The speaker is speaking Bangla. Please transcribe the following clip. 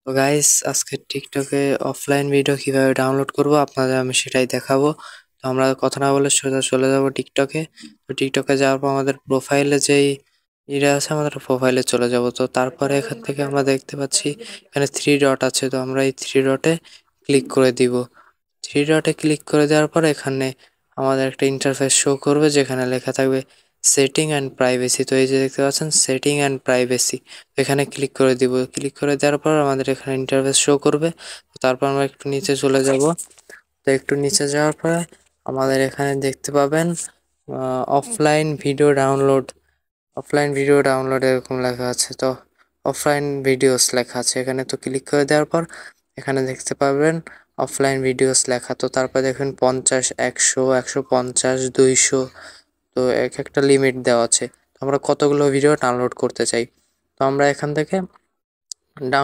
তো গাইস আজকে টিকটকে অফলাইন ভিডিও কিভাবে ডাউনলোড করব আপনাদের আমি সেটাই দেখাবো। তো আমরা কথা না বলে সোজা চলে যাব টিকটকে। তো টিকটকে যাওয়ার পর আমাদের প্রোফাইলে যেই ইটা আছে আমাদের প্রোফাইলে চলে যাব। তো তারপরে এখান থেকে আমরা দেখতে পাচ্ছি এখানে থ্রি ডট আছে, তো আমরা এই থ্রি ডটে ক্লিক করে দিব। থ্রি ডটে ক্লিক করে দেওয়ার পর এখানে আমাদের একটা ইন্টারফেস শো করবে যেখানে লেখা থাকবে সেটিং অ্যান্ড প্রাইভেসি। তো এই যে দেখতে পাচ্ছেন সেটিং অ্যান্ড প্রাইভেসি, এখানে ক্লিক করে দিব। ক্লিক করে দেওয়ার পর আমাদের এখানে ইন্টারফেস শো করবে। তো তারপর আমরা একটু নিচে চলে যাব। তো একটু নিচে যাওয়ার পরে আমাদের এখানে দেখতে পাবেন offline video download, offline video download এরকম লেখা আছে। তো অফলাইন ভিডিওস লেখা আছে এখানে, তো ক্লিক করে দেওয়ার পর এখানে দেখতে পাবেন অফলাইন ভিডিওস লেখা। তো তারপর দেখুন 50, 100, 150, 200, তো এক একটা লিমিট দেওয়া আছে। তো আমরা কতগুলো ভিডিও ডাউনলোড করতে চাই, তো আমরা এখান থেকে ডাউন